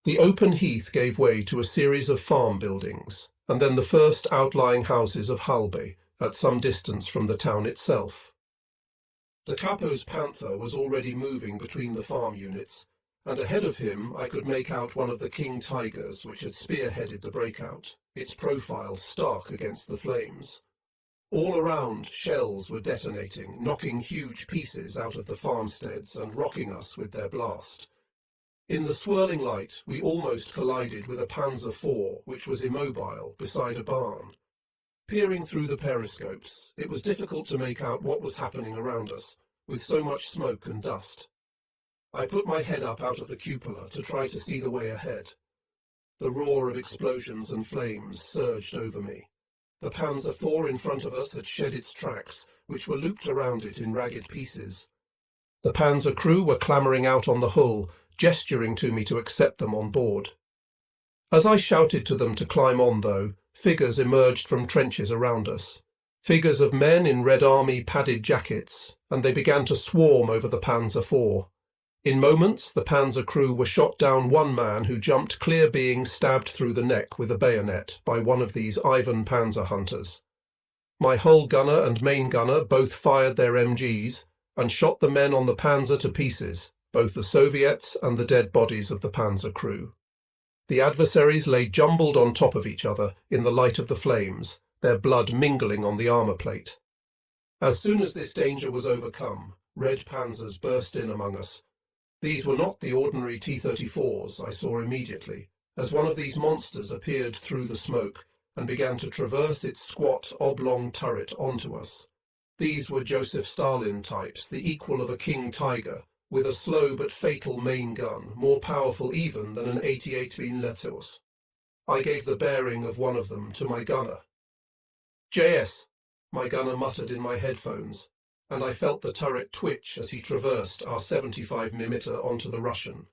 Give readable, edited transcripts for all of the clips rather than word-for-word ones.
The open heath gave way to a series of farm buildings, and then the first outlying houses of Halbe, at some distance from the town itself. The capo's panther was already moving between the farm units, and ahead of him I could make out one of the king tigers which had spearheaded the breakout, its profile stark against the flames. All around, shells were detonating, knocking huge pieces out of the farmsteads and rocking us with their blast. In the swirling light, we almost collided with a Panzer IV, which was immobile beside a barn. Peering through the periscopes, it was difficult to make out what was happening around us, with so much smoke and dust. I put my head up out of the cupola to try to see the way ahead. The roar of explosions and flames surged over me. The Panzer IV in front of us had shed its tracks, which were looped around it in ragged pieces. The Panzer crew were clambering out on the hull, gesturing to me to accept them on board. As I shouted to them to climb on, though, figures emerged from trenches around us. Figures of men in Red Army padded jackets, and they began to swarm over the Panzer IV. In moments, the Panzer crew were shot down one man who jumped clear being stabbed through the neck with a bayonet by one of these Ivan Panzer hunters. My hull gunner and main gunner both fired their MGs and shot the men on the Panzer to pieces, both the Soviets and the dead bodies of the Panzer crew. The adversaries lay jumbled on top of each other in the light of the flames, their blood mingling on the armour plate. As soon as this danger was overcome, red Panzers burst in among us. These were not the ordinary T-34s, I saw immediately, as one of these monsters appeared through the smoke and began to traverse its squat, oblong turret onto us. These were Joseph Stalin types, the equal of a king tiger, with a slow but fatal main gun, more powerful even than an 88 mm. I gave the bearing of one of them to my gunner. "JS," my gunner muttered in my headphones, and I felt the turret twitch as he traversed our 75 mm onto the Russian.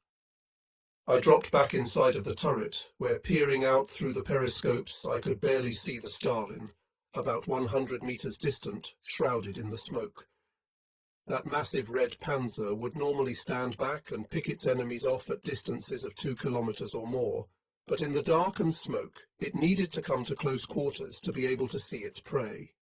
I dropped back inside of the turret, where, peering out through the periscopes, I could barely see the Stalin, about 100 meters distant, shrouded in the smoke. That massive red Panzer would normally stand back and pick its enemies off at distances of 2 kilometers or more, but in the dark and smoke, it needed to come to close quarters to be able to see its prey.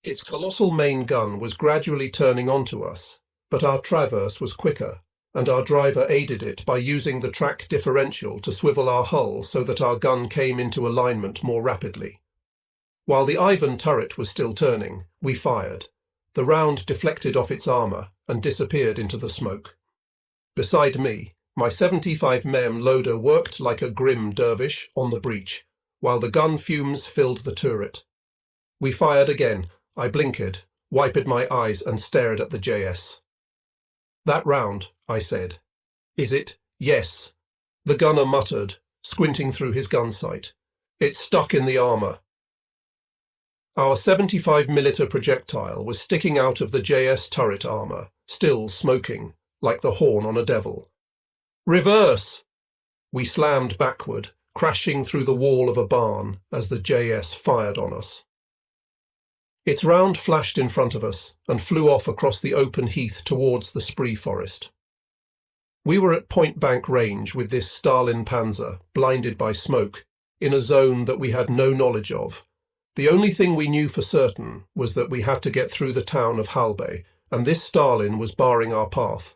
Its colossal main gun was gradually turning onto us, but our traverse was quicker, and our driver aided it by using the track differential to swivel our hull so that our gun came into alignment more rapidly. While the Ivan turret was still turning, we fired. The round deflected off its armour and disappeared into the smoke. Beside me, my 75 mm loader worked like a grim dervish on the breech, while the gun fumes filled the turret. We fired again. I blinkered, wiped my eyes and stared at the JS. "That round," I said. "Is it?" "Yes," the gunner muttered, squinting through his gun sight. "It's stuck in the armour." Our 75 mm projectile was sticking out of the JS turret armour, still smoking, like the horn on a devil. "Reverse!" We slammed backward, crashing through the wall of a barn as the JS fired on us. Its round flashed in front of us and flew off across the open heath towards the Spree forest. We were at point-blank range with this Stalin Panzer, blinded by smoke, in a zone that we had no knowledge of. The only thing we knew for certain was that we had to get through the town of Halbe, and this Stalin was barring our path.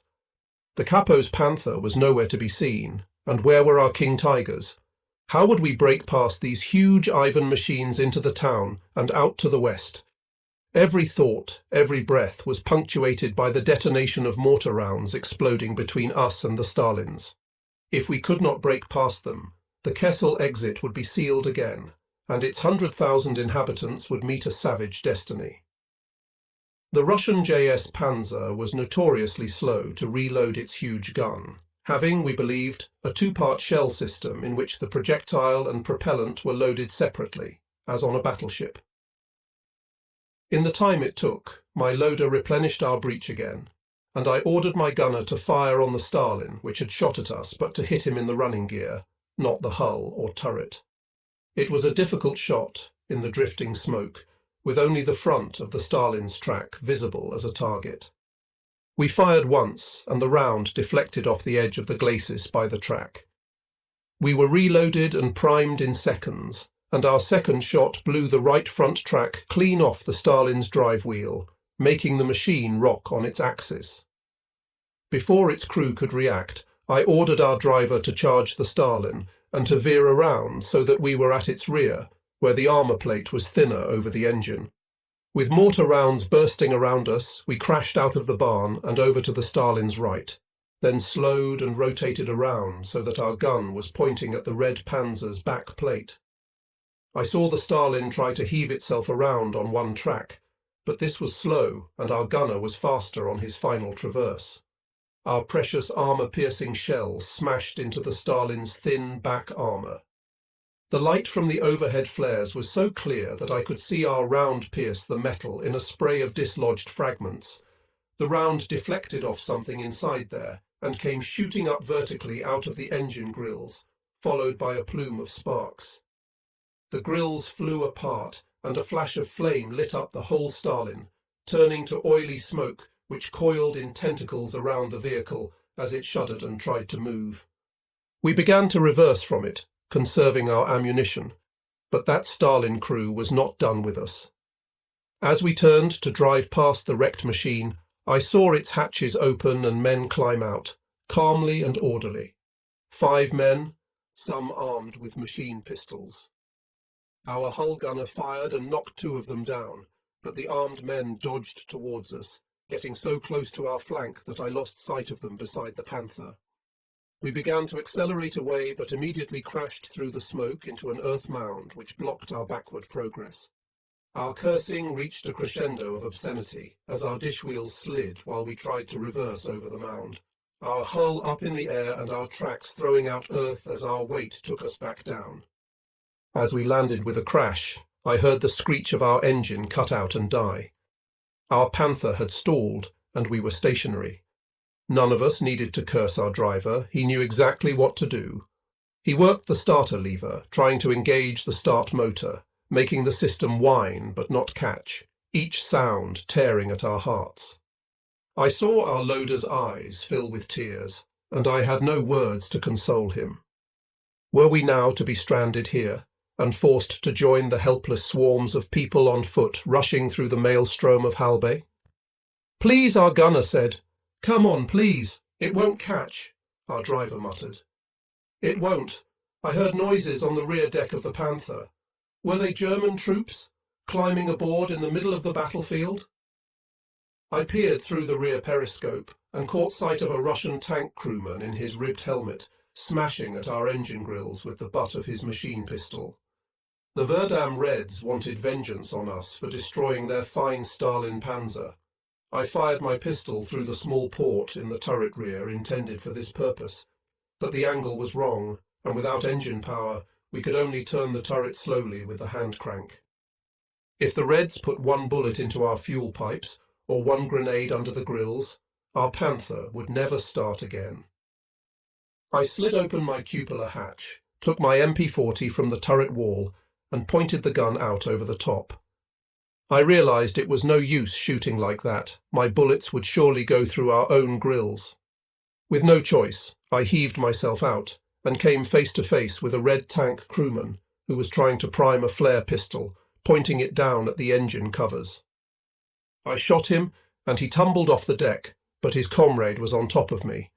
The capo's panther was nowhere to be seen, and where were our king tigers? How would we break past these huge Ivan machines into the town and out to the west? Every thought, every breath was punctuated by the detonation of mortar rounds exploding between us and the Stalins. If we could not break past them, the Kessel exit would be sealed again, and its 100,000 inhabitants would meet a savage destiny. The Russian JS Panzer was notoriously slow to reload its huge gun, having, we believed, a two-part shell system in which the projectile and propellant were loaded separately, as on a battleship. In the time it took, my loader replenished our breech again, and I ordered my gunner to fire on the Stalin, which had shot at us, but to hit him in the running gear, not the hull or turret. It was a difficult shot, in the drifting smoke, with only the front of the Stalin's track visible as a target. We fired once, and the round deflected off the edge of the glacis by the track. We were reloaded and primed in seconds, and our second shot blew the right front track clean off the Stalin's drive wheel, making the machine rock on its axis. Before its crew could react, I ordered our driver to charge the Stalin and to veer around so that we were at its rear, where the armour plate was thinner over the engine. With mortar rounds bursting around us, we crashed out of the barn and over to the Stalin's right, then slowed and rotated around so that our gun was pointing at the Red Panzer's back plate. I saw the Stalin try to heave itself around on one track, but this was slow and our gunner was faster on his final traverse. Our precious armour-piercing shell smashed into the Stalin's thin back armour. The light from the overhead flares was so clear that I could see our round pierce the metal in a spray of dislodged fragments. The round deflected off something inside there and came shooting up vertically out of the engine grills, followed by a plume of sparks. The grills flew apart, and a flash of flame lit up the whole Stalin, turning to oily smoke which coiled in tentacles around the vehicle as it shuddered and tried to move. We began to reverse from it, conserving our ammunition, but that Stalin crew was not done with us. As we turned to drive past the wrecked machine, I saw its hatches open and men climb out, calmly and orderly. 5 men, some armed with machine pistols. Our hull gunner fired and knocked 2 of them down, but the armed men dodged towards us, getting so close to our flank that I lost sight of them beside the Panther. We began to accelerate away, but immediately crashed through the smoke into an earth mound which blocked our backward progress. Our cursing reached a crescendo of obscenity as our dish wheels slid while we tried to reverse over the mound, our hull up in the air and our tracks throwing out earth as our weight took us back down. As we landed with a crash, I heard the screech of our engine cut out and die. Our Panther had stalled, and we were stationary. None of us needed to curse our driver. He knew exactly what to do. He worked the starter lever, trying to engage the start motor, making the system whine but not catch, each sound tearing at our hearts. I saw our loader's eyes fill with tears, and I had no words to console him. Were we now to be stranded here, and forced to join the helpless swarms of people on foot rushing through the maelstrom of Halbe? "Please," our gunner said. "Come on, please. It won't catch," our driver muttered. "It won't. I heard noises on the rear deck of the Panther. Were they German troops, climbing aboard in the middle of the battlefield?" I peered through the rear periscope and caught sight of a Russian tank crewman in his ribbed helmet, smashing at our engine grills with the butt of his machine pistol. The Verdam Reds wanted vengeance on us for destroying their fine Stalin Panzer. I fired my pistol through the small port in the turret rear intended for this purpose, but the angle was wrong, and without engine power, we could only turn the turret slowly with the hand crank. If the Reds put 1 bullet into our fuel pipes, or 1 grenade under the grills, our Panther would never start again. I slid open my cupola hatch, took my MP40 from the turret wall, and pointed the gun out over the top. I realized it was no use shooting like that. My bullets would surely go through our own grills. With no choice, I heaved myself out and came face to face with a red tank crewman who was trying to prime a flare pistol, pointing it down at the engine covers. I shot him, and he tumbled off the deck, but his comrade was on top of me.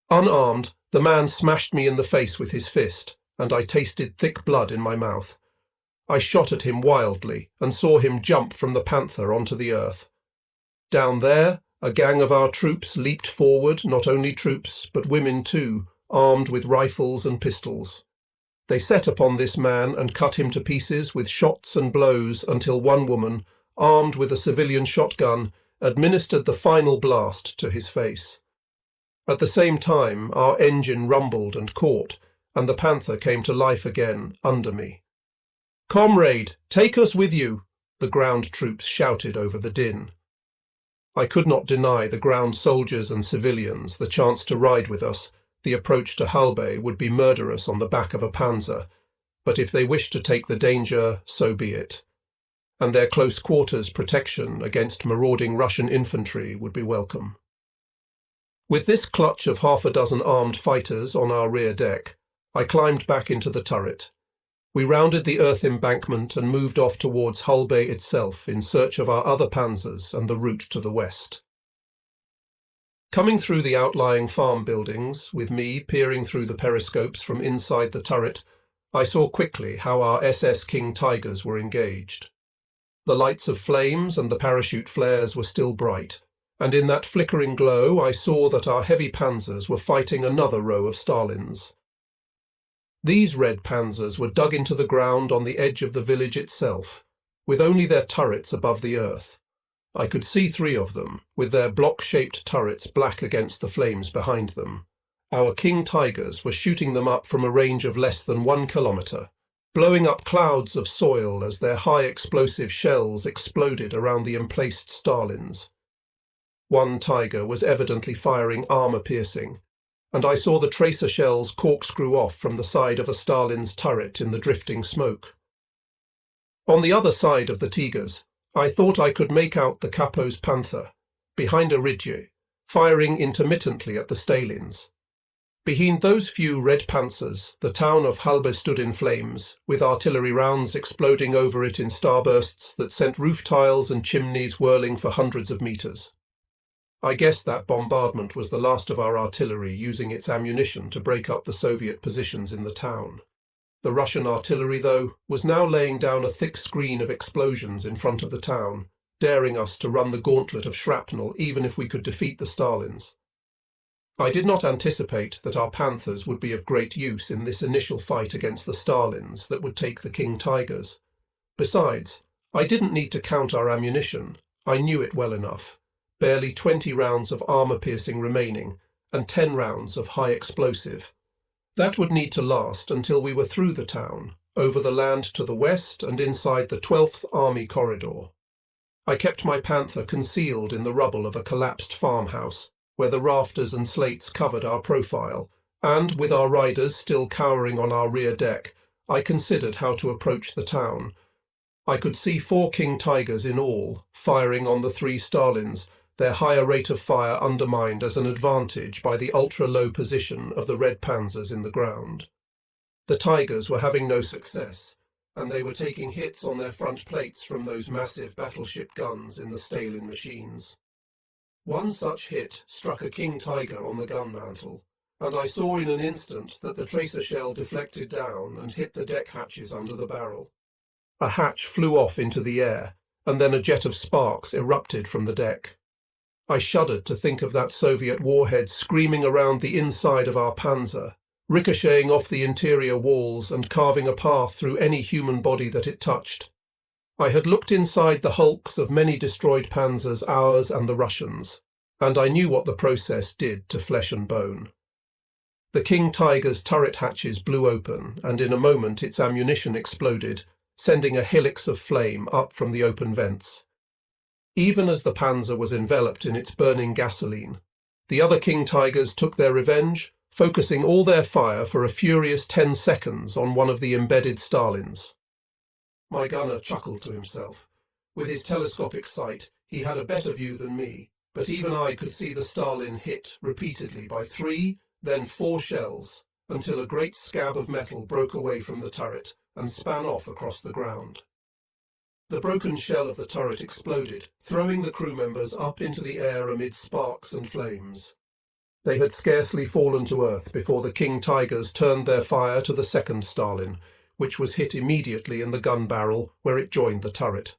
Unarmed, the man smashed me in the face with his fist, and I tasted thick blood in my mouth. I shot at him wildly and saw him jump from the Panther onto the earth. Down there, a gang of our troops leaped forward, not only troops, but women too, armed with rifles and pistols. They set upon this man and cut him to pieces with shots and blows until one woman, armed with a civilian shotgun, administered the final blast to his face. At the same time, our engine rumbled and caught, and the Panther came to life again under me. "Comrade, take us with you," the ground troops shouted over the din. I could not deny the ground soldiers and civilians the chance to ride with us. The approach to Halbe would be murderous on the back of a panzer, but if they wished to take the danger, so be it. And their close quarters protection against marauding Russian infantry would be welcome. With this clutch of 6 armed fighters on our rear deck, I climbed back into the turret. We rounded the earth embankment and moved off towards Halbe itself in search of our other panzers and the route to the west. Coming through the outlying farm buildings, with me peering through the periscopes from inside the turret, I saw quickly how our SS King Tigers were engaged. The lights of flames and the parachute flares were still bright, and in that flickering glow I saw that our heavy panzers were fighting another row of Stalins. These red panzers were dug into the ground on the edge of the village itself, with only their turrets above the earth. I could see 3 of them, with their block-shaped turrets black against the flames behind them. Our King Tigers were shooting them up from a range of less than 1 kilometre, blowing up clouds of soil as their high-explosive shells exploded around the emplaced Stalins. One Tiger was evidently firing armour-piercing, and I saw the tracer shells corkscrew off from the side of a Stalin's turret in the drifting smoke. On the other side of the Tigers, I thought I could make out the Capo's Panther, behind a ridge, firing intermittently at the Stalins. Behind those few red panzers, the town of Halbe stood in flames, with artillery rounds exploding over it in starbursts that sent roof tiles and chimneys whirling for hundreds of metres. I guessed that bombardment was the last of our artillery using its ammunition to break up the Soviet positions in the town. The Russian artillery, though, was now laying down a thick screen of explosions in front of the town, daring us to run the gauntlet of shrapnel even if we could defeat the Stalins. I did not anticipate that our Panthers would be of great use in this initial fight against the Stalins that would take the King Tigers. Besides, I didn't need to count our ammunition. I knew it well enough. Barely 20 rounds of armour-piercing remaining, and 10 rounds of high explosive. That would need to last until we were through the town, over the land to the west and inside the 12th Army corridor. I kept my Panther concealed in the rubble of a collapsed farmhouse, where the rafters and slates covered our profile, and, with our riders still cowering on our rear deck, I considered how to approach the town. I could see 4 King Tigers in all, firing on the 3 Stalins, their higher rate of fire undermined as an advantage by the ultra-low position of the red panzers in the ground. The Tigers were having no success, and they were taking hits on their front plates from those massive battleship guns in the Stalin machines. One such hit struck a King Tiger on the gun mantle, and I saw in an instant that the tracer shell deflected down and hit the deck hatches under the barrel. A hatch flew off into the air, and then a jet of sparks erupted from the deck. I shuddered to think of that Soviet warhead screaming around the inside of our Panzer, ricocheting off the interior walls and carving a path through any human body that it touched. I had looked inside the hulks of many destroyed Panzers, ours and the Russians, and I knew what the process did to flesh and bone. The King Tiger's turret hatches blew open, and in a moment its ammunition exploded, sending a helix of flame up from the open vents. Even as the Panzer was enveloped in its burning gasoline, the other King Tigers took their revenge, focusing all their fire for a furious 10 seconds on one of the embedded Stalins. My gunner chuckled to himself. With his telescopic sight, he had a better view than me, but even I could see the Stalin hit repeatedly by 3, then 4 shells, until a great scab of metal broke away from the turret and span off across the ground. The broken shell of the turret exploded, throwing the crew members up into the air amid sparks and flames. They had scarcely fallen to earth before the King Tigers turned their fire to the second Stalin, which was hit immediately in the gun barrel where it joined the turret.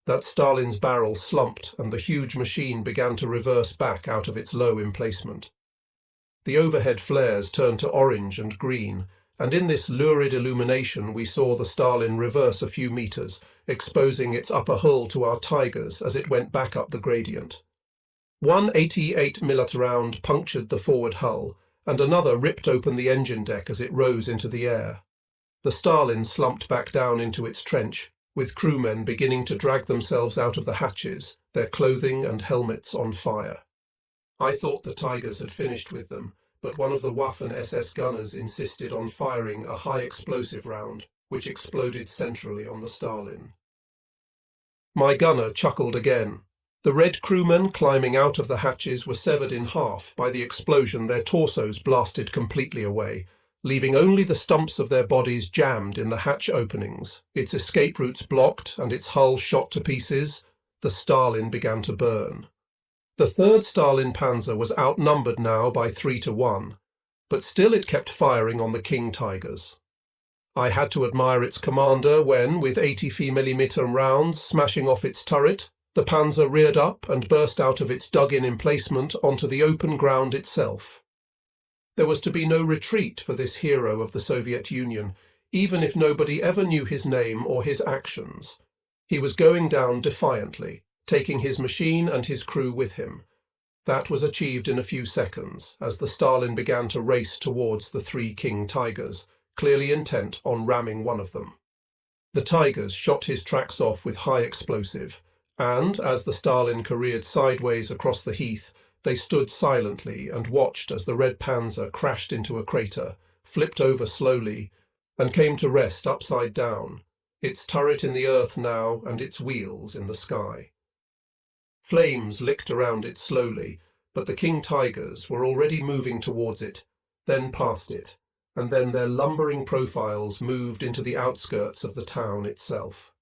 That Stalin's barrel slumped and the huge machine began to reverse back out of its low emplacement. The overhead flares turned to orange and green, and in this lurid illumination we saw the Stalin reverse a few metres, exposing its upper hull to our Tigers as it went back up the gradient. One 88mm round punctured the forward hull, and another ripped open the engine deck as it rose into the air. The Stalin slumped back down into its trench, with crewmen beginning to drag themselves out of the hatches, their clothing and helmets on fire. I thought the Tigers had finished with them, but one of the Waffen SS gunners insisted on firing a high-explosive round, which exploded centrally on the Stalin. My gunner chuckled again. The red crewmen climbing out of the hatches were severed in half by the explosion. Their torsos blasted completely away, leaving only the stumps of their bodies jammed in the hatch openings, its escape routes blocked and its hull shot to pieces, the Stalin began to burn. The 3rd Stalin Panzer was outnumbered now by 3-1, but still it kept firing on the King Tigers. I had to admire its commander when, with 80mm rounds smashing off its turret, the Panzer reared up and burst out of its dug-in emplacement onto the open ground itself. There was to be no retreat for this hero of the Soviet Union, even if nobody ever knew his name or his actions. He was going down defiantly, taking his machine and his crew with him. That was achieved in a few seconds, as the Stalin began to race towards the 3 King Tigers, clearly intent on ramming one of them. The Tigers shot his tracks off with high explosive, and, as the Stalin careered sideways across the heath, they stood silently and watched as the Red Panzer crashed into a crater, flipped over slowly, and came to rest upside down, its turret in the earth now and its wheels in the sky. Flames licked around it slowly, but the King Tigers were already moving towards it, then past it, and then their lumbering profiles moved into the outskirts of the town itself.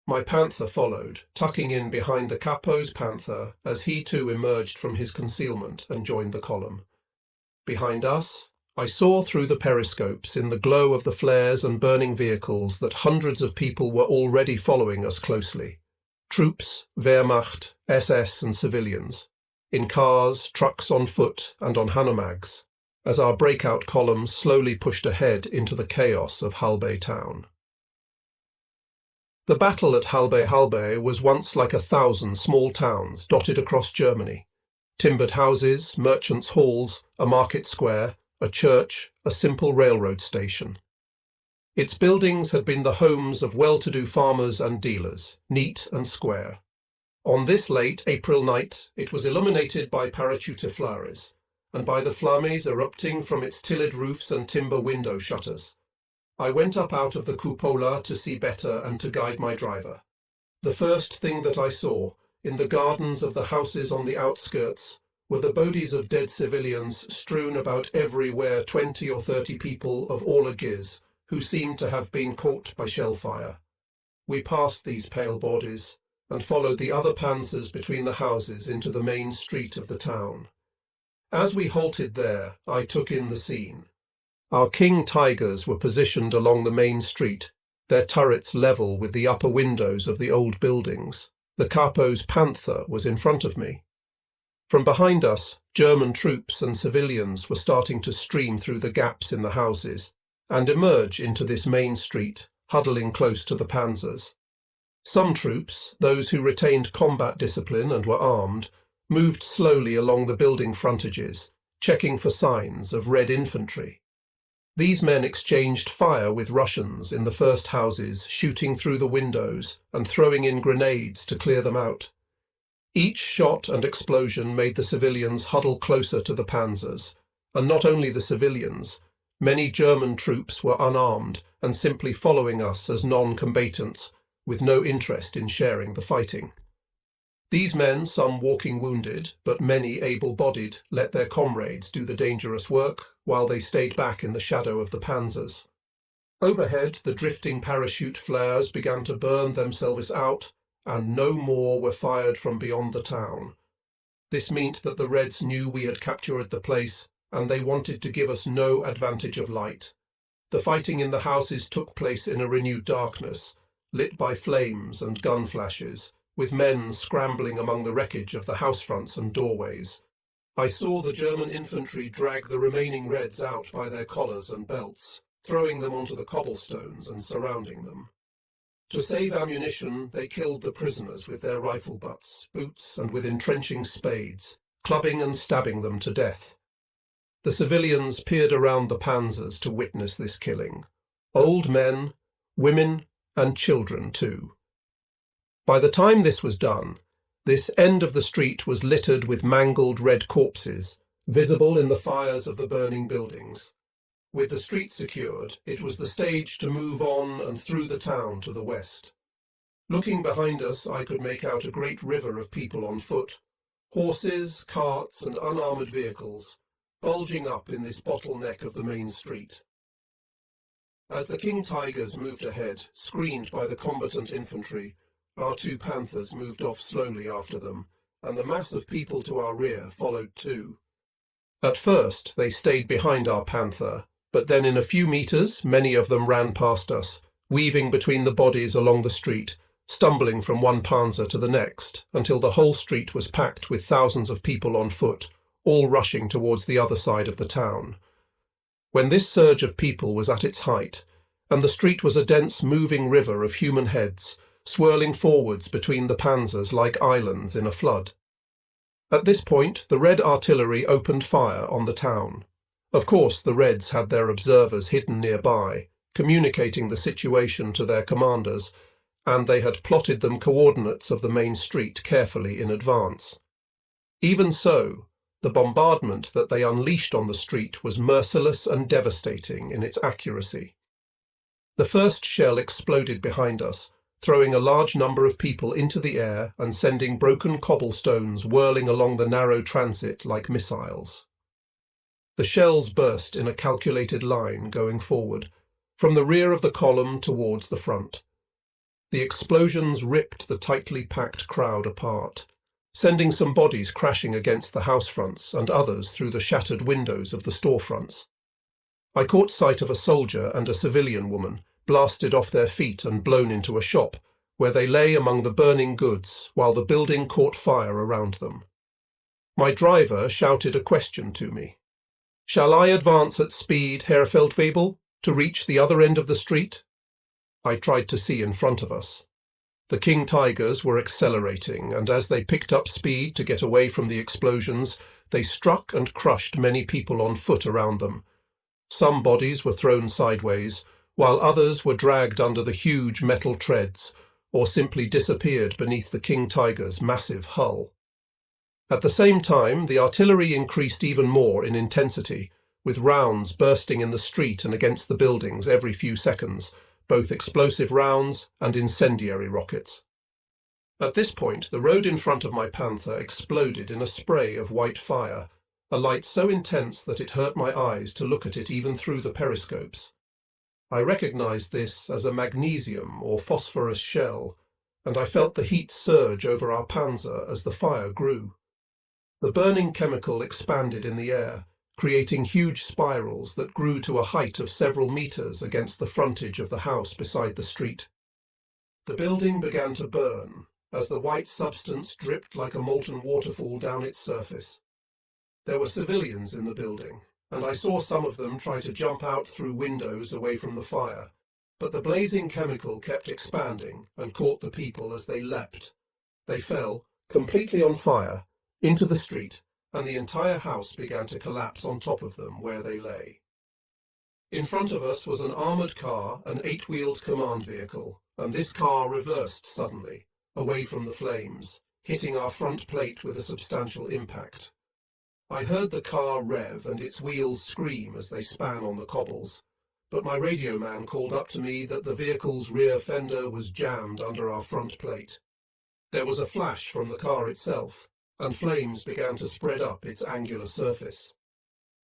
My Panther followed, tucking in behind the Capo's Panther as he too emerged from his concealment and joined the column. Behind us, I saw through the periscopes in the glow of the flares and burning vehicles that hundreds of people were already following us closely. Troops, Wehrmacht, SS and civilians, in cars, trucks on foot and on Hanomags, as our breakout column slowly pushed ahead into the chaos of Halbe town. The battle at Halbe was once like 1,000 small towns dotted across Germany. Timbered houses, merchants' halls, a market square, a church, a simple railroad station. Its buildings had been the homes of well-to-do farmers and dealers, neat and square. On this late April night, it was illuminated by parachute flares, and by the flammes erupting from its tilled roofs and timber window shutters. I went up out of the cupola to see better and to guide my driver. The first thing that I saw, in the gardens of the houses on the outskirts, were the bodies of dead civilians strewn about everywhere, 20 or 30 people of all ages, who seemed to have been caught by shell fire. We passed these pale bodies, and followed the other panzers between the houses into the main street of the town. As we halted there, I took in the scene. Our King Tigers were positioned along the main street, their turrets level with the upper windows of the old buildings. The Capo's Panther was in front of me. From behind us, German troops and civilians were starting to stream through the gaps in the houses and emerge into this main street, huddling close to the panzers. Some troops, those who retained combat discipline and were armed, moved slowly along the building frontages, checking for signs of Red infantry. These men exchanged fire with Russians in the first houses, shooting through the windows and throwing in grenades to clear them out. Each shot and explosion made the civilians huddle closer to the panzers, and not only the civilians, many German troops were unarmed and simply following us as non-combatants, with no interest in sharing the fighting. These men, some walking wounded, but many able-bodied, let their comrades do the dangerous work, while they stayed back in the shadow of the panzers. Overhead, the drifting parachute flares began to burn themselves out, and no more were fired from beyond the town. This meant that the Reds knew we had captured the place, and they wanted to give us no advantage of light. The fighting in the houses took place in a renewed darkness, lit by flames and gun flashes, with men scrambling among the wreckage of the house fronts and doorways. I saw the German infantry drag the remaining Reds out by their collars and belts, throwing them onto the cobblestones and surrounding them. To save ammunition, they killed the prisoners with their rifle butts, boots, and with entrenching spades, clubbing and stabbing them to death. The civilians peered around the panzers to witness this killing. Old men, women, and children too. By the time this was done, this end of the street was littered with mangled red corpses, visible in the fires of the burning buildings. With the street secured, it was the stage to move on and through the town to the west. Looking behind us, I could make out a great river of people on foot, horses, carts, and unarmoured vehicles, bulging up in this bottleneck of the main street. As the King Tigers moved ahead, screened by the combatant infantry, our two Panthers moved off slowly after them, and the mass of people to our rear followed too. At first, they stayed behind our Panther, but then in a few meters, many of them ran past us, weaving between the bodies along the street, stumbling from one Panzer to the next, until the whole street was packed with thousands of people on foot, all rushing towards the other side of the town. When this surge of people was at its height, and the street was a dense moving river of human heads, swirling forwards between the panzers like islands in a flood. At this point, the Red artillery opened fire on the town. Of course, the Reds had their observers hidden nearby, communicating the situation to their commanders, and they had plotted them coordinates of the main street carefully in advance. Even so, the bombardment that they unleashed on the street was merciless and devastating in its accuracy. The first shell exploded behind us, throwing a large number of people into the air and sending broken cobblestones whirling along the narrow transit like missiles. The shells burst in a calculated line going forward, from the rear of the column towards the front. The explosions ripped the tightly packed crowd apart, sending some bodies crashing against the house fronts and others through the shattered windows of the storefronts. I caught sight of a soldier and a civilian woman, blasted off their feet and blown into a shop, where they lay among the burning goods while the building caught fire around them. My driver shouted a question to me. "Shall I advance at speed, Herr Feldwebel, to reach the other end of the street?" I tried to see in front of us. The King Tigers were accelerating, and as they picked up speed to get away from the explosions, they struck and crushed many people on foot around them. Some bodies were thrown sideways, while others were dragged under the huge metal treads, or simply disappeared beneath the King Tiger's massive hull. At the same time, the artillery increased even more in intensity, with rounds bursting in the street and against the buildings every few seconds, both explosive rounds and incendiary rockets. At this point, the road in front of my Panther exploded in a spray of white fire, a light so intense that it hurt my eyes to look at it even through the periscopes. I recognized this as a magnesium or phosphorus shell, and I felt the heat surge over our Panzer as the fire grew. The burning chemical expanded in the air, creating huge spirals that grew to a height of several meters against the frontage of the house beside the street. The building began to burn as the white substance dripped like a molten waterfall down its surface. There were civilians in the building, and I saw some of them try to jump out through windows away from the fire, but the blazing chemical kept expanding and caught the people as they leapt. They fell, completely on fire, into the street, and the entire house began to collapse on top of them where they lay. In front of us was an armoured car, an 8-wheeled command vehicle, and this car reversed suddenly, away from the flames, hitting our front plate with a substantial impact. I heard the car rev and its wheels scream as they span on the cobbles, but my radio man called up to me that the vehicle's rear fender was jammed under our front plate. There was a flash from the car itself, and flames began to spread up its angular surface.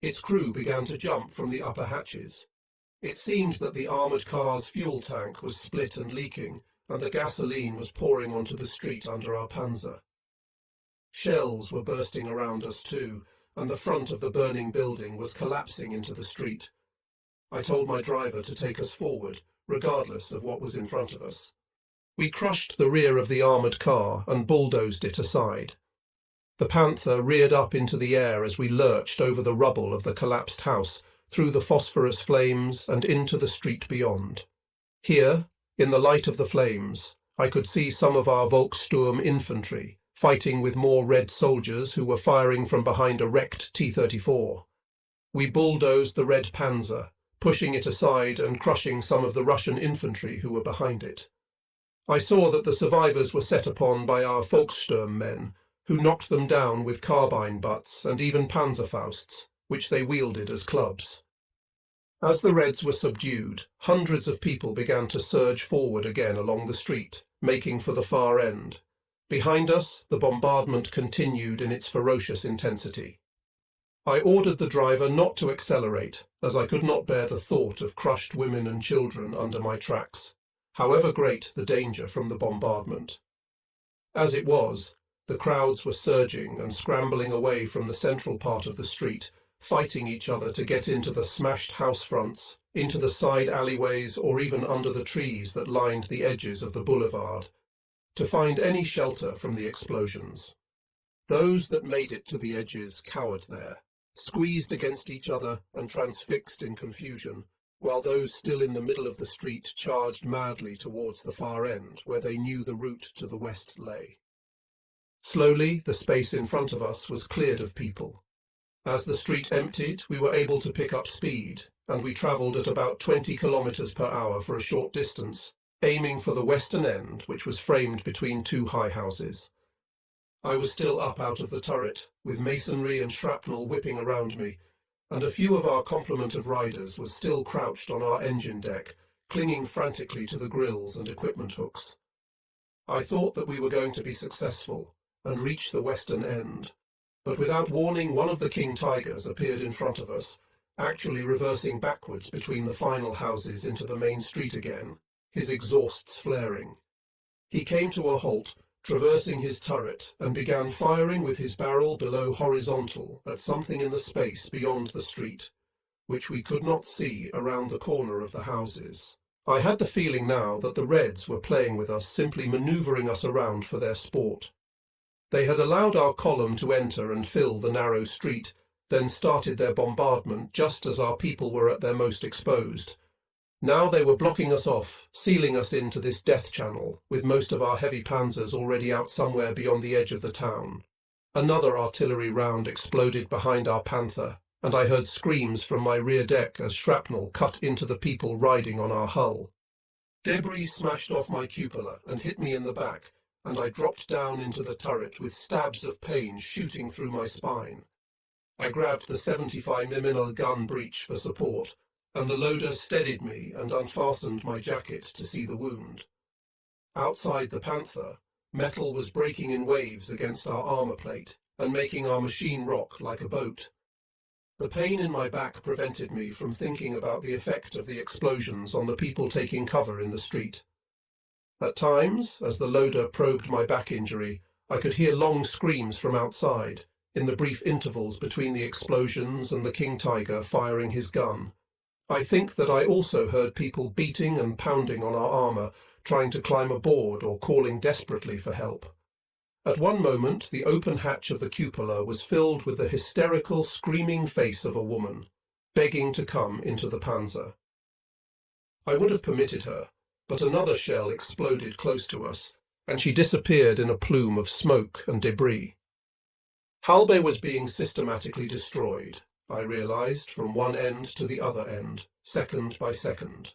Its crew began to jump from the upper hatches. It seemed that the armoured car's fuel tank was split and leaking, and the gasoline was pouring onto the street under our Panzer. Shells were bursting around us too, and the front of the burning building was collapsing into the street. I told my driver to take us forward, regardless of what was in front of us. We crushed the rear of the armoured car and bulldozed it aside. The Panther reared up into the air as we lurched over the rubble of the collapsed house, through the phosphorus flames and into the street beyond. Here, in the light of the flames, I could see some of our Volkssturm infantry, fighting with more Red soldiers who were firing from behind a wrecked T-34. We bulldozed the Red Panzer, pushing it aside and crushing some of the Russian infantry who were behind it. I saw that the survivors were set upon by our Volkssturm men, who knocked them down with carbine butts and even Panzerfausts, which they wielded as clubs. As the Reds were subdued, hundreds of people began to surge forward again along the street, making for the far end. Behind us, the bombardment continued in its ferocious intensity. I ordered the driver not to accelerate, as I could not bear the thought of crushed women and children under my tracks, however great the danger from the bombardment. As it was, the crowds were surging and scrambling away from the central part of the street, fighting each other to get into the smashed house fronts, into the side alleyways, or even under the trees that lined the edges of the boulevard, to find any shelter from the explosions. Those that made it to the edges cowered there, squeezed against each other and transfixed in confusion, while those still in the middle of the street charged madly towards the far end, where they knew the route to the west lay. Slowly, the space in front of us was cleared of people. As the street emptied, we were able to pick up speed, and we travelled at about 20 kilometres per hour for a short distance, aiming for the western end, which was framed between two high houses. I was still up out of the turret, with masonry and shrapnel whipping around me, and a few of our complement of riders was still crouched on our engine deck, clinging frantically to the grills and equipment hooks. I thought that we were going to be successful and reach the western end, but without warning, one of the King Tigers appeared in front of us, actually reversing backwards between the final houses into the main street again, his exhausts flaring. He came to a halt, traversing his turret, and began firing with his barrel below horizontal at something in the space beyond the street, which we could not see around the corner of the houses. I had the feeling now that the Reds were playing with us, simply manoeuvring us around for their sport. They had allowed our column to enter and fill the narrow street, then started their bombardment just as our people were at their most exposed. Now they were blocking us off, sealing us into this death channel, with most of our heavy panzers already out somewhere beyond the edge of the town. Another artillery round exploded behind our Panther, and I heard screams from my rear deck as shrapnel cut into the people riding on our hull. Debris smashed off my cupola and hit me in the back, and I dropped down into the turret with stabs of pain shooting through my spine. I grabbed the 75mm gun breech for support, and the loader steadied me and unfastened my jacket to see the wound. Outside the Panther, metal was breaking in waves against our armour plate and making our machine rock like a boat. The pain in my back prevented me from thinking about the effect of the explosions on the people taking cover in the street. At times, as the loader probed my back injury, I could hear long screams from outside, in the brief intervals between the explosions and the King Tiger firing his gun. I think that I also heard people beating and pounding on our armour, trying to climb aboard or calling desperately for help. At one moment, the open hatch of the cupola was filled with the hysterical, screaming face of a woman, begging to come into the Panzer. I would have permitted her, but another shell exploded close to us, and she disappeared in a plume of smoke and debris. Halbe was being systematically destroyed, I realized, from one end to the other end, second by second.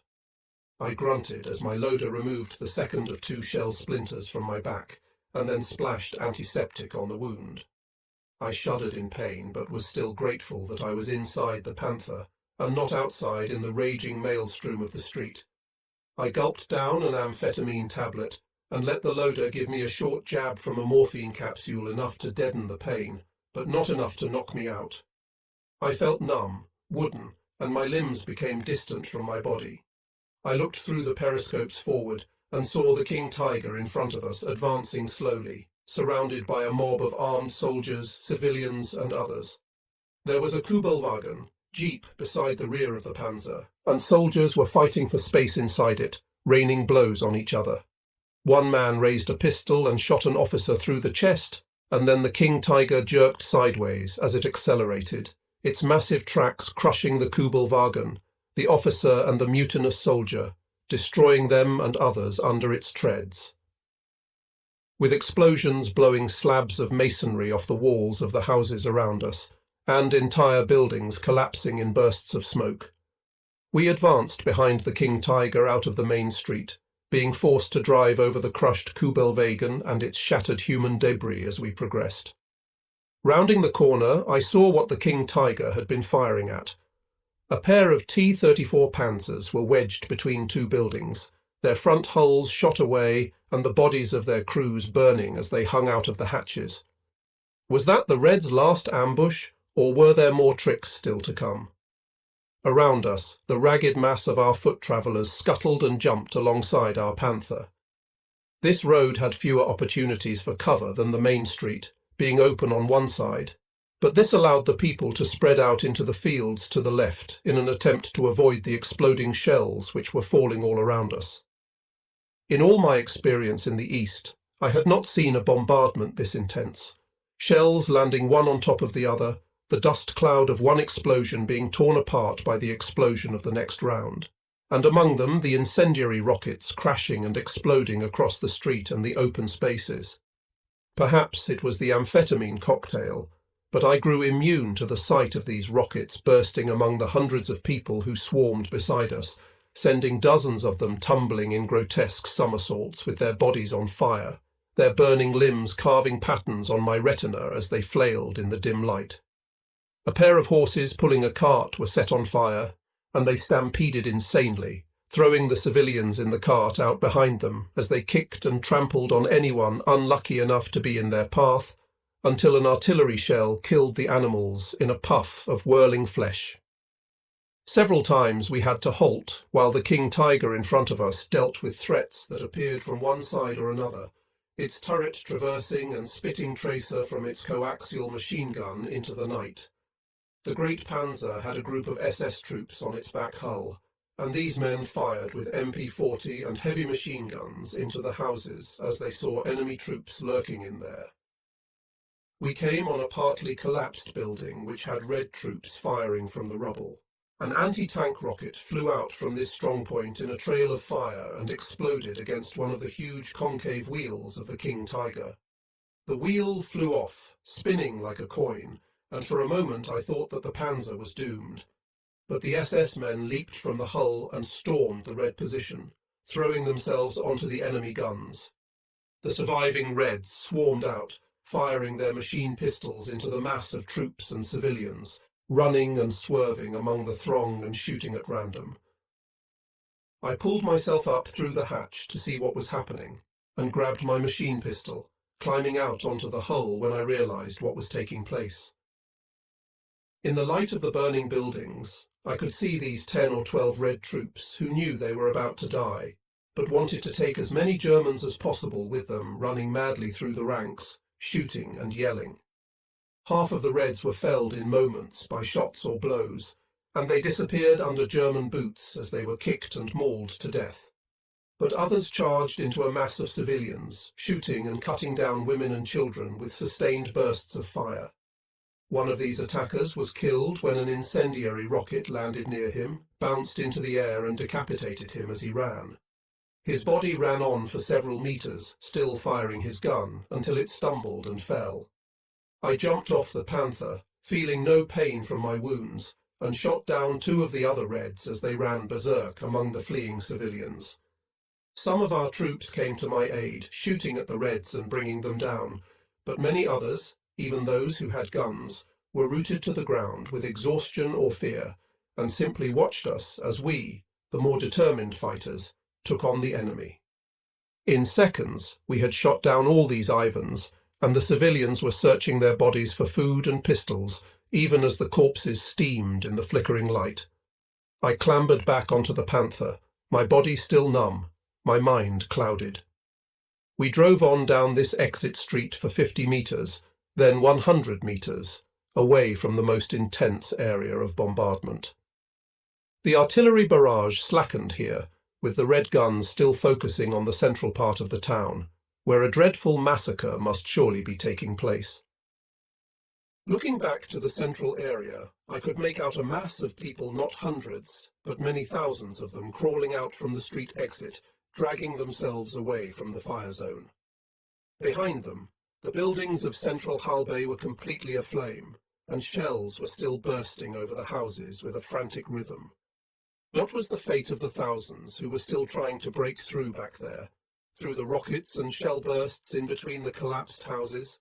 I grunted as my loader removed the second of 2 shell splinters from my back, and then splashed antiseptic on the wound. I shuddered in pain, but was still grateful that I was inside the Panther, and not outside in the raging maelstrom of the street. I gulped down an amphetamine tablet, and let the loader give me a short jab from a morphine capsule, enough to deaden the pain, but not enough to knock me out. I felt numb, wooden, and my limbs became distant from my body. I looked through the periscopes forward and saw the King Tiger in front of us advancing slowly, surrounded by a mob of armed soldiers, civilians, and others. There was a Kubelwagen, jeep, beside the rear of the Panzer, and soldiers were fighting for space inside it, raining blows on each other. One man raised a pistol and shot an officer through the chest, and then the King Tiger jerked sideways as it accelerated, its massive tracks crushing the Kubelwagen, the officer and the mutinous soldier, destroying them and others under its treads. With explosions blowing slabs of masonry off the walls of the houses around us, and entire buildings collapsing in bursts of smoke, we advanced behind the King Tiger out of the main street, being forced to drive over the crushed Kubelwagen and its shattered human debris as we progressed. Rounding the corner, I saw what the King Tiger had been firing at. A pair of T-34 Panzers were wedged between 2 buildings, their front hulls shot away and the bodies of their crews burning as they hung out of the hatches. Was that the Reds' last ambush, or were there more tricks still to come? Around us, the ragged mass of our foot travellers scuttled and jumped alongside our panther. This road had fewer opportunities for cover than the main street, being open on one side, but this allowed the people to spread out into the fields to the left in an attempt to avoid the exploding shells which were falling all around us. In all my experience in the East, I had not seen a bombardment this intense. Shells landing one on top of the other, the dust cloud of one explosion being torn apart by the explosion of the next round, and among them the incendiary rockets crashing and exploding across the street and the open spaces. Perhaps it was the amphetamine cocktail, but I grew immune to the sight of these rockets bursting among the hundreds of people who swarmed beside us, sending dozens of them tumbling in grotesque somersaults with their bodies on fire, their burning limbs carving patterns on my retina as they flailed in the dim light. A pair of horses pulling a cart were set on fire, and they stampeded insanely, throwing the civilians in the cart out behind them as they kicked and trampled on anyone unlucky enough to be in their path, until an artillery shell killed the animals in a puff of whirling flesh. Several times we had to halt while the king tiger in front of us dealt with threats that appeared from one side or another, its turret traversing and spitting tracer from its coaxial machine gun into the night. The great Panzer had a group of SS troops on its back hull, and these men fired with MP40 and heavy machine guns into the houses as they saw enemy troops lurking in there. We came on a partly collapsed building which had Red troops firing from the rubble. An anti-tank rocket flew out from this strongpoint in a trail of fire and exploded against one of the huge concave wheels of the King Tiger. The wheel flew off, spinning like a coin, and for a moment I thought that the Panzer was doomed. But the SS men leaped from the hull and stormed the Red position, throwing themselves onto the enemy guns. The surviving Reds swarmed out, firing their machine pistols into the mass of troops and civilians, running and swerving among the throng and shooting at random. I pulled myself up through the hatch to see what was happening, and grabbed my machine pistol, climbing out onto the hull when I realized what was taking place. In the light of the burning buildings, I could see these 10 or 12 Red troops who knew they were about to die, but wanted to take as many Germans as possible with them, running madly through the ranks, shooting and yelling. Half of the Reds were felled in moments by shots or blows, and they disappeared under German boots as they were kicked and mauled to death. But others charged into a mass of civilians, shooting and cutting down women and children with sustained bursts of fire. One of these attackers was killed when an incendiary rocket landed near him, bounced into the air and decapitated him as he ran. His body ran on for several meters, still firing his gun, until it stumbled and fell. I jumped off the Panther, feeling no pain from my wounds, and shot down 2 of the other Reds as they ran berserk among the fleeing civilians. Some of our troops came to my aid, shooting at the Reds and bringing them down, but many others, even those who had guns, were rooted to the ground with exhaustion or fear, and simply watched us as we, the more determined fighters, took on the enemy. In seconds, we had shot down all these Ivans, and the civilians were searching their bodies for food and pistols, even as the corpses steamed in the flickering light. I clambered back onto the Panther, my body still numb, my mind clouded. We drove on down this exit street for 50 meters, then 100 meters, away from the most intense area of bombardment. The artillery barrage slackened here, with the Red guns still focusing on the central part of the town, where a dreadful massacre must surely be taking place. Looking back to the central area, I could make out a mass of people, not hundreds, but many thousands of them crawling out from the street exit, dragging themselves away from the fire zone. Behind them, the buildings of central Halbe were completely aflame, and shells were still bursting over the houses with a frantic rhythm. What was the fate of the thousands who were still trying to break through back there, through the rockets and shell bursts in between the collapsed houses?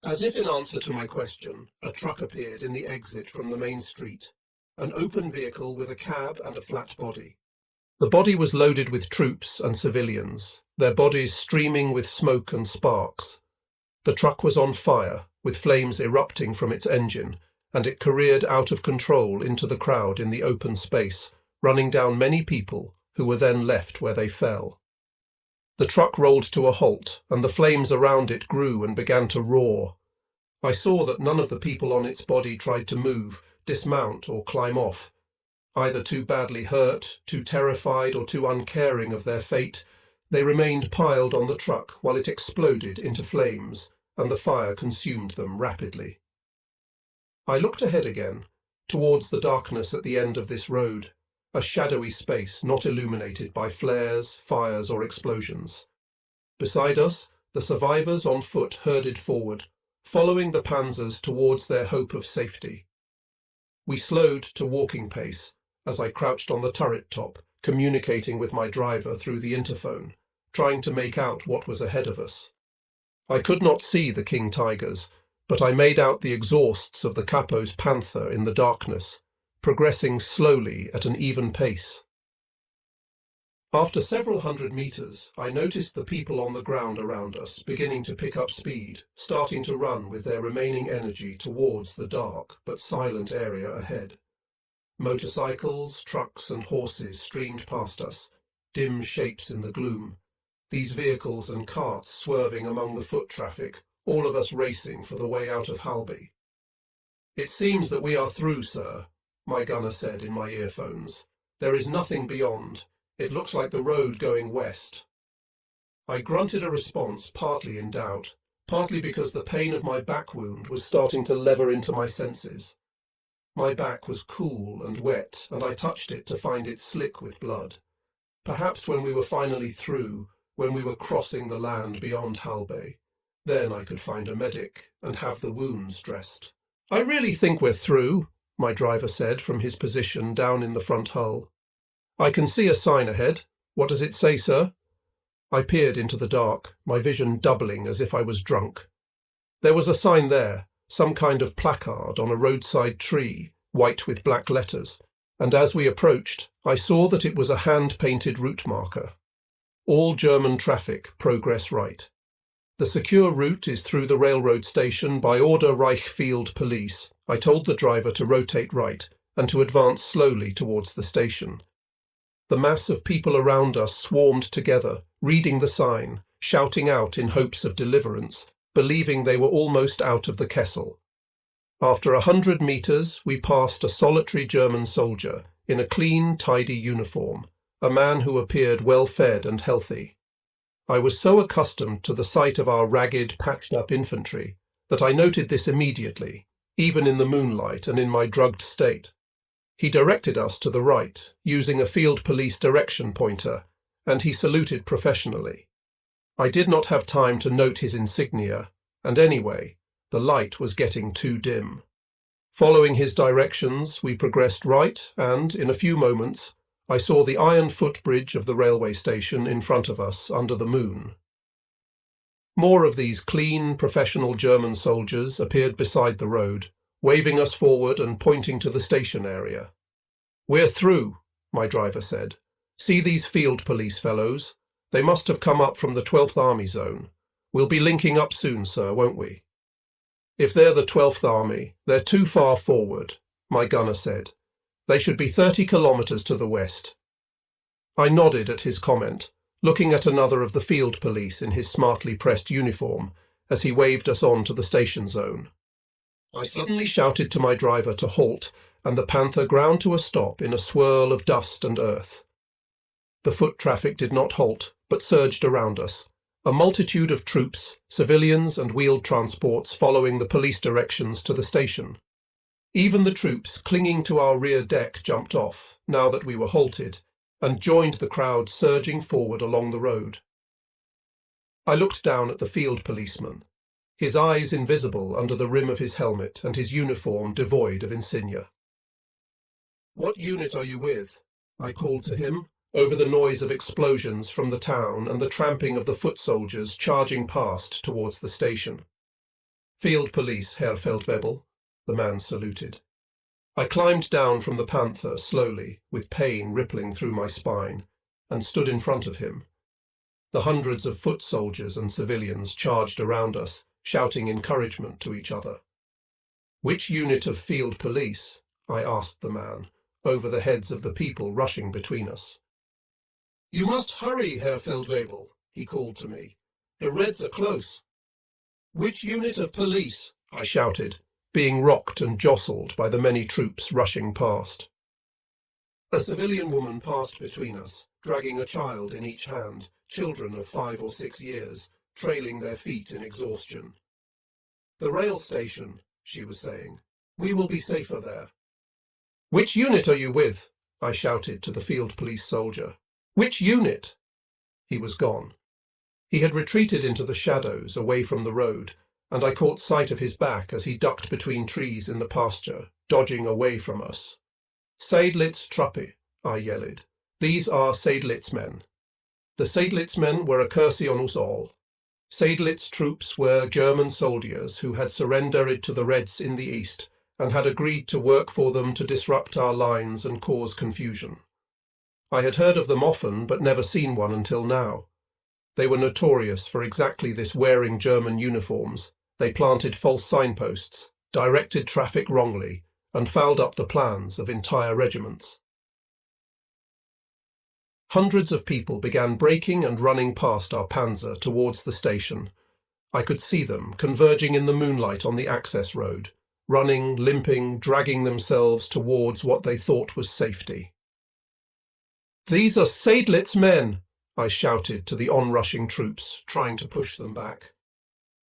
As if in answer to my question, a truck appeared in the exit from the main street, an open vehicle with a cab and a flat body. The body was loaded with troops and civilians, their bodies streaming with smoke and sparks. The truck was on fire, with flames erupting from its engine, and it careered out of control into the crowd in the open space, running down many people who were then left where they fell. The truck rolled to a halt, and the flames around it grew and began to roar. I saw that none of the people on its body tried to move, dismount, or climb off. Either too badly hurt, too terrified, or too uncaring of their fate, they remained piled on the truck while it exploded into flames, and the fire consumed them rapidly. I looked ahead again, towards the darkness at the end of this road, a shadowy space not illuminated by flares, fires, or explosions. Beside us, the survivors on foot herded forward, following the panzers towards their hope of safety. We slowed to walking pace as I crouched on the turret top, communicating with my driver through the interphone, trying to make out what was ahead of us. I could not see the King Tigers, but I made out the exhausts of the Capo's Panther in the darkness, progressing slowly at an even pace. After several hundred meters, I noticed the people on the ground around us beginning to pick up speed, starting to run with their remaining energy towards the dark but silent area ahead. Motorcycles, trucks, and horses streamed past us, dim shapes in the gloom, these vehicles and carts swerving among the foot traffic, all of us racing for the way out of Halby. "It seems that we are through, sir," my gunner said in my earphones. "There is nothing beyond. It looks like the road going west." I grunted a response, partly in doubt, partly because the pain of my back wound was starting to lever into my senses. My back was cool and wet, and I touched it to find it slick with blood. Perhaps when we were finally through, when we were crossing the land beyond Halby, then I could find a medic and have the wounds dressed. "I really think we're through," my driver said from his position down in the front hull. "I can see a sign ahead. What does it say, sir?" I peered into the dark, my vision doubling as if I was drunk. There was a sign there, some kind of placard on a roadside tree, white with black letters, and as we approached, I saw that it was a hand-painted route marker. "All German traffic, progress right. The secure route is through the railroad station by order Reich Field Police." I told the driver to rotate right and to advance slowly towards the station. The mass of people around us swarmed together, reading the sign, shouting out in hopes of deliverance, believing they were almost out of the Kessel. After 100 meters, we passed a solitary German soldier in a clean, tidy uniform, a man who appeared well-fed and healthy. I was so accustomed to the sight of our ragged, patched-up infantry that I noted this immediately, even in the moonlight and in my drugged state. He directed us to the right, using a field police direction pointer, and he saluted professionally. I did not have time to note his insignia, and anyway, the light was getting too dim. Following his directions, we progressed right, and, in a few moments, I saw the iron footbridge of the railway station in front of us under the moon. More of these clean, professional German soldiers appeared beside the road, waving us forward and pointing to the station area. "We're through," my driver said. "See these field police fellows? They must have come up from the 12th Army zone. We'll be linking up soon, sir, won't we?" "If they're the 12th Army, they're too far forward," my gunner said. "They should be 30 kilometers to the west." I nodded at his comment, looking at another of the field police in his smartly pressed uniform as he waved us on to the station zone. I suddenly shouted to my driver to halt, and the Panther ground to a stop in a swirl of dust and earth. The foot traffic did not halt, but surged around us, a multitude of troops, civilians and wheeled transports following the police directions to the station. Even the troops clinging to our rear deck jumped off, now that we were halted, and joined the crowd surging forward along the road. I looked down at the field policeman, his eyes invisible under the rim of his helmet and his uniform devoid of insignia. "What unit are you with?" I called to him, over the noise of explosions from the town and the tramping of the foot soldiers charging past towards the station. "Field Police, Herr Feldwebel," the man saluted. I climbed down from the Panther slowly, with pain rippling through my spine, and stood in front of him. The hundreds of foot soldiers and civilians charged around us, shouting encouragement to each other. "Which unit of field police?" I asked the man, over the heads of the people rushing between us. "You must hurry, Herr Feldwebel," he called to me. "The Reds are close." "Which unit of police?" I shouted, being rocked and jostled by the many troops rushing past. A civilian woman passed between us, dragging a child in each hand, children of 5 or 6 years, trailing their feet in exhaustion. "The rail station," she was saying. "We will be safer there." "Which unit are you with?" I shouted to the field police soldier. "Which unit?" He was gone. He had retreated into the shadows, away from the road, and I caught sight of his back as he ducked between trees in the pasture, dodging away from us. "Seydlitz Truppe," I yelled. "These are Seydlitz men." The Seydlitz men were a curse on us all. Seydlitz troops were German soldiers who had surrendered to the Reds in the east and had agreed to work for them to disrupt our lines and cause confusion. I had heard of them often, but never seen one until now. They were notorious for exactly this, wearing German uniforms. They planted false signposts, directed traffic wrongly, and fouled up the plans of entire regiments. Hundreds of people began breaking and running past our panzer towards the station. I could see them converging in the moonlight on the access road, running, limping, dragging themselves towards what they thought was safety. "These are Seydlitz men," I shouted to the onrushing troops, trying to push them back.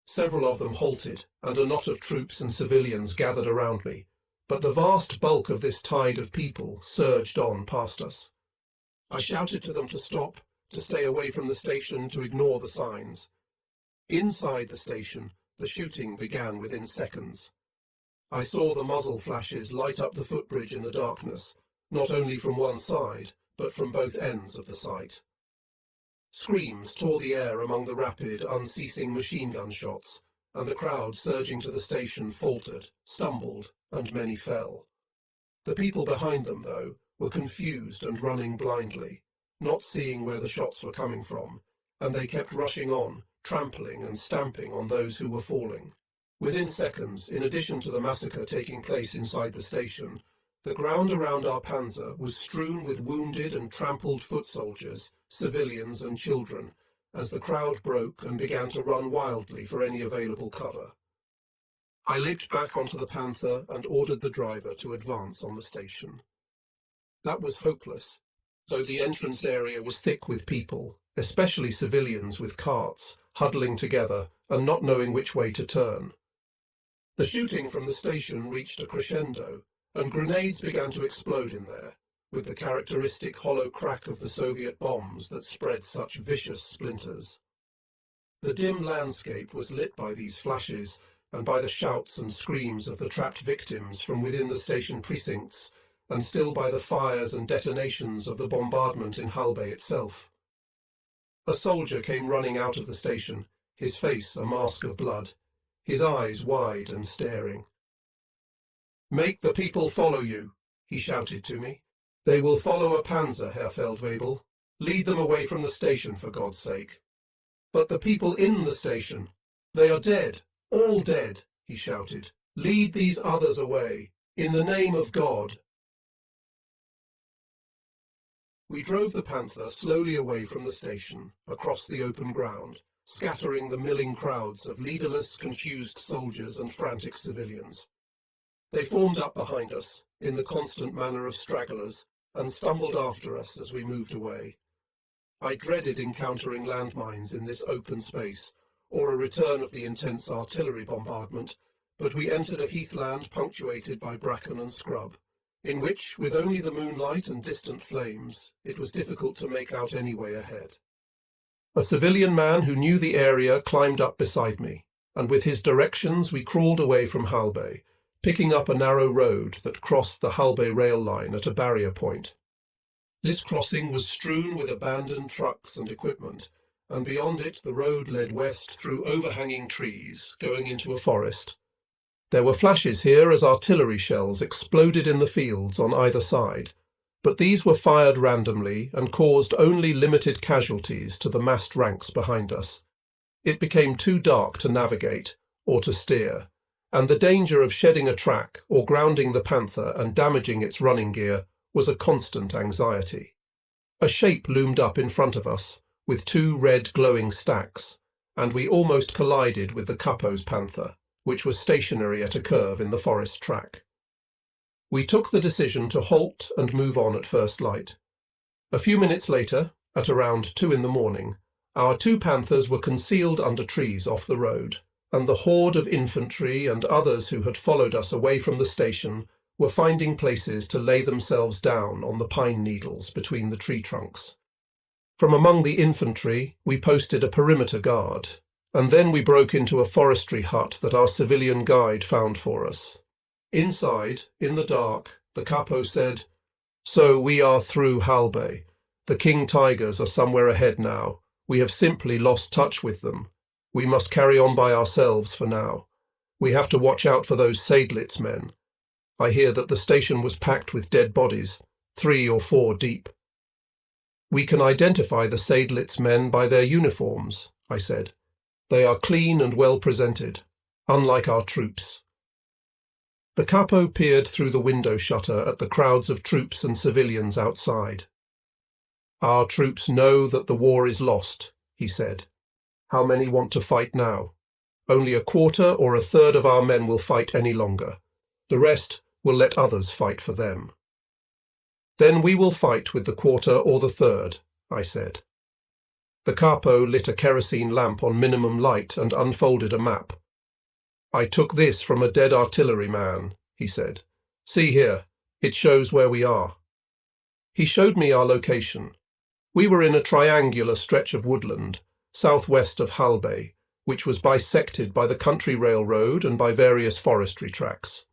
Several of them halted, and a knot of troops and civilians gathered around me, but the vast bulk of this tide of people surged on past us. I shouted to them to stop, to stay away from the station, to ignore the signs. Inside the station, the shooting began within seconds. I saw the muzzle flashes light up the footbridge in the darkness, not only from one side, but from both ends of the site. Screams tore the air among the rapid, unceasing machine gun shots, and the crowd surging to the station faltered, stumbled, and many fell. The people behind them, though, were confused and running blindly, not seeing where the shots were coming from, and they kept rushing on, trampling and stamping on those who were falling. Within seconds, in addition to the massacre taking place inside the station, the ground around our panzer was strewn with wounded and trampled foot soldiers, civilians and children, as the crowd broke and began to run wildly for any available cover. I leaped back onto the Panther and ordered the driver to advance on the station. That was hopeless, though the entrance area was thick with people, especially civilians with carts, huddling together and not knowing which way to turn. The shooting from the station reached a crescendo, and grenades began to explode in there, with the characteristic hollow crack of the Soviet bombs that spread such vicious splinters. The dim landscape was lit by these flashes and by the shouts and screams of the trapped victims from within the station precincts, and still by the fires and detonations of the bombardment in Halbe itself. A soldier came running out of the station, his face a mask of blood, his eyes wide and staring. "Make the people follow you," he shouted to me. "They will follow a panzer, Herr Feldwebel. Lead them away from the station, for God's sake." "But the people in the station, they are dead, all dead," he shouted. "Lead these others away, in the name of God." We drove the Panther slowly away from the station, across the open ground, scattering the milling crowds of leaderless, confused soldiers and frantic civilians. They formed up behind us, in the constant manner of stragglers, and stumbled after us as we moved away. I dreaded encountering landmines in this open space, or a return of the intense artillery bombardment, but we entered a heathland punctuated by bracken and scrub, in which, with only the moonlight and distant flames, it was difficult to make out any way ahead. A civilian man who knew the area climbed up beside me, and with his directions we crawled away from Halbe, picking up a narrow road that crossed the Halbe rail line at a barrier point. This crossing was strewn with abandoned trucks and equipment, and beyond it the road led west through overhanging trees, going into a forest. There were flashes here as artillery shells exploded in the fields on either side, but these were fired randomly and caused only limited casualties to the massed ranks behind us. It became too dark to navigate, or to steer, and the danger of shedding a track or grounding the panther and damaging its running gear was a constant anxiety. A shape loomed up in front of us, with two red glowing stacks, and we almost collided with the capo's panther, which was stationary at a curve in the forest track. We took the decision to halt and move on at first light. A few minutes later, at around 2 in the morning, our two panthers were concealed under trees off the road, and the horde of infantry and others who had followed us away from the station were finding places to lay themselves down on the pine needles between the tree trunks. From among the infantry, we posted a perimeter guard, and then we broke into a forestry hut that our civilian guide found for us. Inside, in the dark, the capo said, "So we are through Halbe. The king tigers are somewhere ahead now. We have simply lost touch with them. We must carry on by ourselves for now. We have to watch out for those Seydlitz men. I hear that the station was packed with dead bodies, 3 or 4 deep." "We can identify the Seydlitz men by their uniforms," I said. "They are clean and well presented, unlike our troops." The capo peered through the window shutter at the crowds of troops and civilians outside. "Our troops know that the war is lost," he said. "How many want to fight now? Only a quarter or a third of our men will fight any longer. The rest will let others fight for them." "Then we will fight with the quarter or the third," I said. The capo lit a kerosene lamp on minimum light and unfolded a map. "I took this from a dead artilleryman," he said. "See here, it shows where we are." He showed me our location. We were in a triangular stretch of woodland, southwest of Halbe, which was bisected by the country railroad and by various forestry tracks.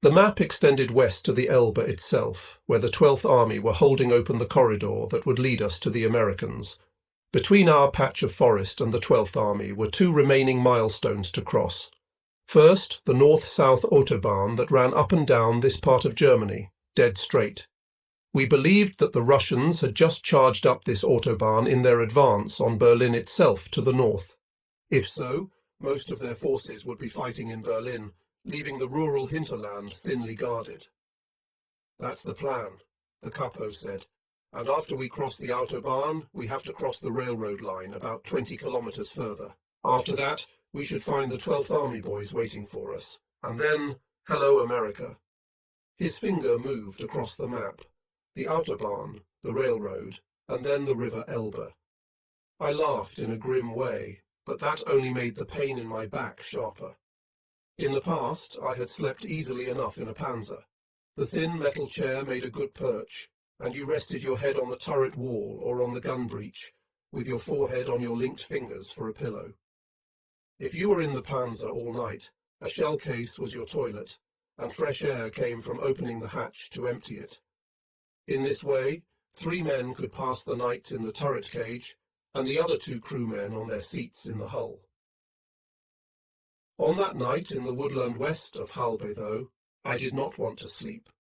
The map extended west to the Elbe itself, where the 12th Army were holding open the corridor that would lead us to the Americans. Between our patch of forest and the 12th Army were 2 remaining milestones to cross. First, the north-south autobahn that ran up and down this part of Germany, dead straight. We believed that the Russians had just charged up this autobahn in their advance on Berlin itself to the north. If so, most of their forces would be fighting in Berlin, leaving the rural hinterland thinly guarded. "That's the plan," the capo said. "And after we cross the autobahn, we have to cross the railroad line about 20 kilometers further. After that, we should find the 12th Army boys waiting for us. And then, hello America." His finger moved across the map. The autobahn, the railroad, and then the river Elbe. I laughed in a grim way, but that only made the pain in my back sharper. In the past, I had slept easily enough in a panzer. The thin metal chair made a good perch, and you rested your head on the turret wall or on the gun breech, with your forehead on your linked fingers for a pillow. If you were in the panzer all night, a shell case was your toilet, and fresh air came from opening the hatch to empty it. In this way, 3 men could pass the night in the turret cage, and the other 2 crewmen on their seats in the hull. On that night in the woodland west of Halbe, though, I did not want to sleep.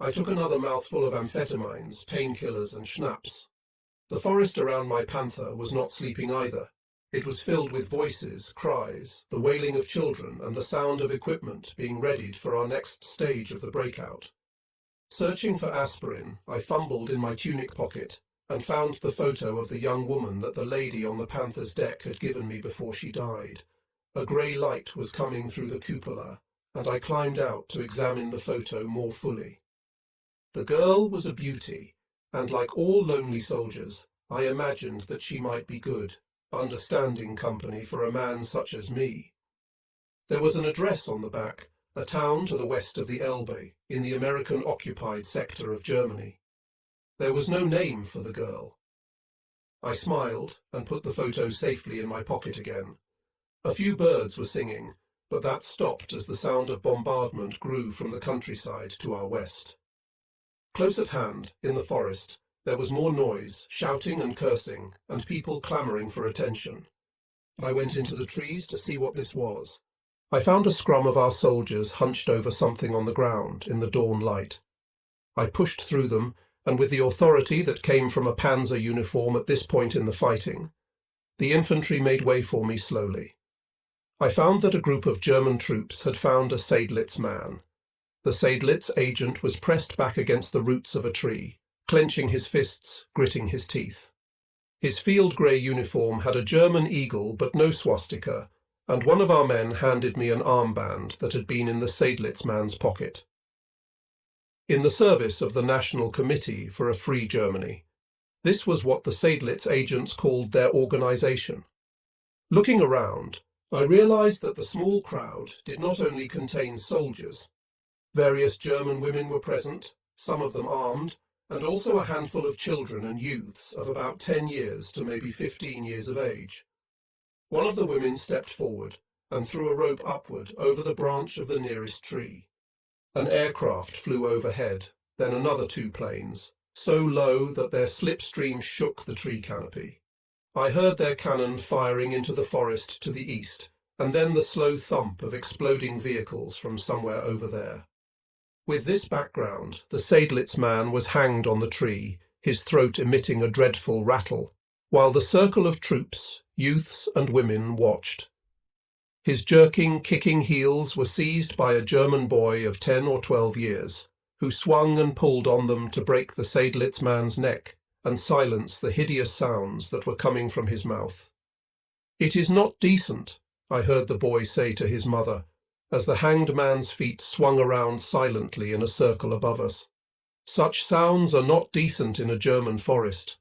I took another mouthful of amphetamines, painkillers, and schnapps. The forest around my panther was not sleeping either. It was filled with voices, cries, the wailing of children, and the sound of equipment being readied for our next stage of the breakout. Searching for aspirin, I fumbled in my tunic pocket and found the photo of the young woman that the lady on the panther's deck had given me before she died. A grey light was coming through the cupola, and I climbed out to examine the photo more fully. The girl was a beauty, and like all lonely soldiers, I imagined that she might be good, understanding company for a man such as me. There was an address on the back, a town to the west of the Elbe, in the American-occupied sector of Germany. There was no name for the girl. I smiled and put the photo safely in my pocket again. A few birds were singing, but that stopped as the sound of bombardment grew from the countryside to our west. Close at hand, in the forest, there was more noise, shouting and cursing, and people clamouring for attention. I went into the trees to see what this was. I found a scrum of our soldiers hunched over something on the ground in the dawn light. I pushed through them, and with the authority that came from a panzer uniform at this point in the fighting, the infantry made way for me slowly. I found that a group of German troops had found a Seydlitz man. The Seydlitz agent was pressed back against the roots of a tree, clenching his fists, gritting his teeth. His field grey uniform had a German eagle but no swastika, and one of our men handed me an armband that had been in the Seydlitz man's pocket. In the service of the National Committee for a Free Germany. This was what the Seydlitz agents called their organization. Looking around, I realized that the small crowd did not only contain soldiers. Various German women were present, some of them armed, and also a handful of children and youths of about 10 years to maybe 15 years of age. One of the women stepped forward and threw a rope upward over the branch of the nearest tree. An aircraft flew overhead, then another 2 planes, so low that their slipstream shook the tree canopy. I heard their cannon firing into the forest to the east, and then the slow thump of exploding vehicles from somewhere over there. With this background, the Seydlitz man was hanged on the tree, his throat emitting a dreadful rattle, while the circle of troops, youths and women, watched. His jerking, kicking heels were seized by a German boy of 10 or 12 years, who swung and pulled on them to break the Seydlitz man's neck and silence the hideous sounds that were coming from his mouth. "It is not decent," I heard the boy say to his mother, as the hanged man's feet swung around silently in a circle above us. "Such sounds are not decent in a German forest."